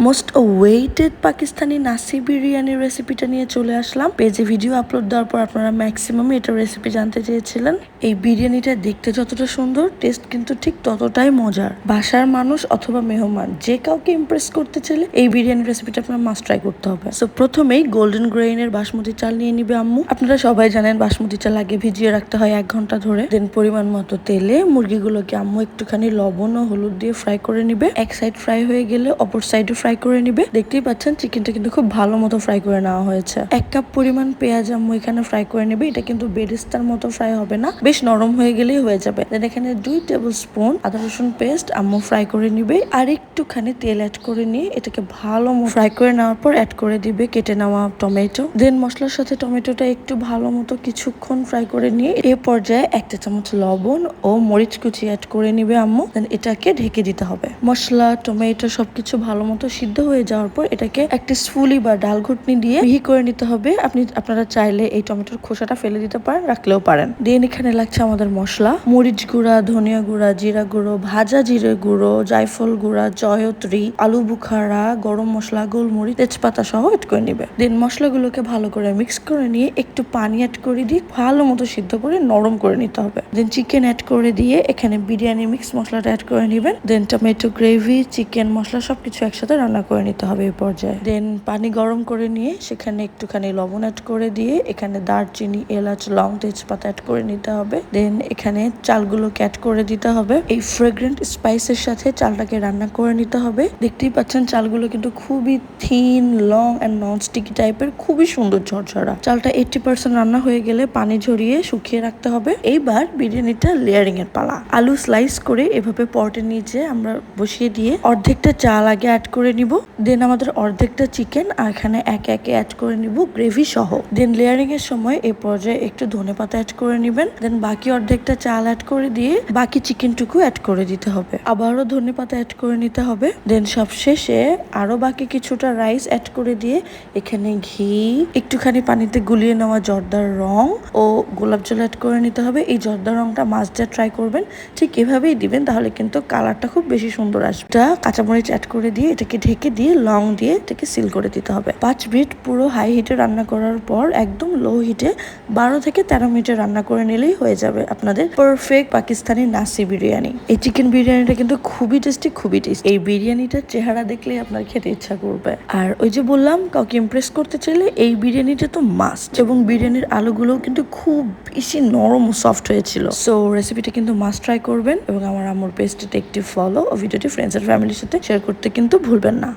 Most weighted Pakistani নাসি বিরিয়ানির রেসিপিটা নিয়ে চলে আসলাম। পেজে ভিডিও আপলোড দেওয়ার পর আপনারা ম্যাক্সিমাম এটার রেসিপি জানতে চেয়েছিলেন। এই বিরিয়ানিটা দেখতে যতটা সুন্দর, টেস্ট কিন্তু ঠিক ততটাই মজার। বাসার মানুষ অথবা মেহমান যে কাউকে ইমপ্রেস করতে চাইলে এই বিরিয়ানির রেসিপিটা আপনার মাস্ট ট্রাই করতে হবে। সো প্রথমেই গোল্ডেন গ্রেইনের বাসমতি চাল নিয়ে নিবে আম্মু। আপনারা সবাই জানেন বাসমতি চাল আগে ভিজিয়ে রাখতে হয় 1 ঘন্টা ধরে। দেন পরিমাণ মতো তেলে মুরগিগুলোকে আম্মু একটুখানি লবণ ও হলুদ দিয়ে ফ্রাই করে নিবে। এক সাইড ফ্রাই হয়ে গেলে অপর সাইডে ফ্রাই করে নিবে। দেখতেই পাচ্ছেন চিকেনটা কিন্তু খুব ভালো মতো ফ্রাই করে নেওয়া হয়েছে। 1 কাপ পরিমাণ পেঁয়াজ আম্মু এখানে ফ্রাই করে নেবে। এটা কিন্তু বেরেস্তার মতো ফ্রাই হবে না, বেশ নরম হয়ে গেলেই হয়ে যাবে। দেন এখানে 2 টেবিল স্পুন আদা রসুন পেস্ট আম্মু ফ্রাই করে নিবে। আর একটুখানি তেল অ্যাড করে নিয়ে এটাকে ভালো মতো ফ্রাই করে নেওয়ার পর অ্যাড করে দিবে কেটে নেওয়া টমেটো। দেন মশলার সাথে টমেটোটা একটু ভালো মতো কিছুক্ষণ ফ্রাই করে নিয়ে এ পর্যায়ে 1 চা চামচ লবণ ও মরিচ কুচি অ্যাড করে নিবে আম্মু। দেন এটাকে ঢেকে দিতে হবে। মশলা টমেটো সবকিছু ভালো মতো সিদ্ধ হয়ে যাওয়ার পর এটাকে একটা স্ফুলি বা ডাল ঘুটনি দিয়ে মিহি করে নিতে হবে। আপনারা চাইলে এই টমেটোর খোসাটা ফেলে দিতে পারেন, রাখলেও পারেন। দেন এখানে লাগছে আমাদের মশলা, মরিচ গুঁড়া, ধনিয়া গুঁড়া, জিরা গুঁড়ো, ভাজা জিরে গুঁড়ো, জায়ফল গুঁড়া, জয়ত্রী, আলু বুখারা, গরম মশলা, গোলমরিচ, তেজপাতা সহ অ্যাড করে নিবে। দেন মশলাগুলোকে ভালো করে মিক্স করে নিয়ে একটু পানি অ্যাড করে দিয়ে ভালো মতো সিদ্ধ করে নরম করে নিতে হবে। দেন চিকেন অ্যাড করে দিয়ে এখানে বিরিয়ানি মিক্স মশলাটা অ্যাড করে নিবেন। দেন টমেটো গ্রেভি, চিকেন মশলা সবকিছু একসাথে রান্না করে নিতে হবে এই পর্যায়ে। দেন পানি গরম করে নিয়ে সেখানে একটুখানি লবণ অ্যাড করে দিয়ে এখানে দারচিনি, এলাচ, লং, তেজপাতা অ্যাড করে নিতে হবে। দেন এখানে চালগুলোকে অ্যাড করে দিতে হবে। এই ফ্রেগ্রেন্ট স্পাইসের সাথে চালটাকে রান্না করে নিতে হবে। দেখতেই পাচ্ছেন চালগুলো কিন্তু খুবই thin, long and non sticky টাইপের, খুবই সুন্দর ঝরঝরা। চালটা 80% রান্না হয়ে গেলে পানি ঝরিয়ে শুকিয়ে রাখতে হবে। এইবার বিরিয়ানিটা লেয়ারিং এর পালা। আলু স্লাইস করে এভাবে পটের নিচে আমরা বসিয়ে দিয়ে অর্ধেকটা চাল আগে অ্যাড করে নিব। দেন আমাদের অর্ধেকটা চিকেন আর এখানে একে একে অ্যাড করে নিব গ্রেভি সহ। দেন লেয়ারিং এর সময় এই পর্যায়ে একটু ধনেপাতা অ্যাড করে নিবেন। দেন বাকি অর্ধেকটা চাল অ্যাড করে দিয়ে বাকি চিকেনটুকু অ্যাড করে দিতে হবে। আবারও ধনেপাতা অ্যাড করে নিতে হবে। দেন সবশেষে আরো বাকি কিছুটা রাইস অ্যাড করে দিয়ে এখানে ঘি, একটুখানি পানিতে গুলিয়ে নেওয়া জর্দার রং ও গোলাপ জল অ্যাড করে নিতে হবে। এই জর্দার রংটা মাস্ট ট্রাই করবেন, ঠিক এভাবেই দিবেন, তাহলে কিন্তু কালারটা খুব বেশি সুন্দর আসবে। কাঁচামরিচ অ্যাড করে দিয়ে এটাকে ঢেকে দিয়ে লং দিয়ে এটাকে সিল করে দিতে হবে। 5 মিনিট পুরো হাই হিটে রান্না করার পর একদম লো হিটে 12 থেকে 13 মিনিটে রান্না করে নিলেই হয়ে যাবে আপনাদের পারফেক্ট পাকিস্তানি নাসি বিরিয়ানি। এই চিকেন বিরিয়ানিটা কিন্তু খুবই টেস্টি, খুবই টেস্টি। এই বিরিয়ানিটার চেহারা দেখলেই আপনার খেতে ইচ্ছা করবে। আর ওই যে বললাম, কাউকে ইমপ্রেস করতে চাইলে এই বিরিয়ানিটা তো মাস্ট। এবং বিরিয়ানির আলুগুলো কিন্তু খুব বেশি নরম ও সফট হয়েছিল। সো রেসিপিটা কিন্তু মাস্ট ট্রাই করবেন এবং আমার আম্মুর পেজটিতে একটি ফলো ও ভিডিওটি ফ্রেন্ডস এন্ড ফ্যামিলির সাথে শেয়ার করতে কিন্তু ভুলবেন না।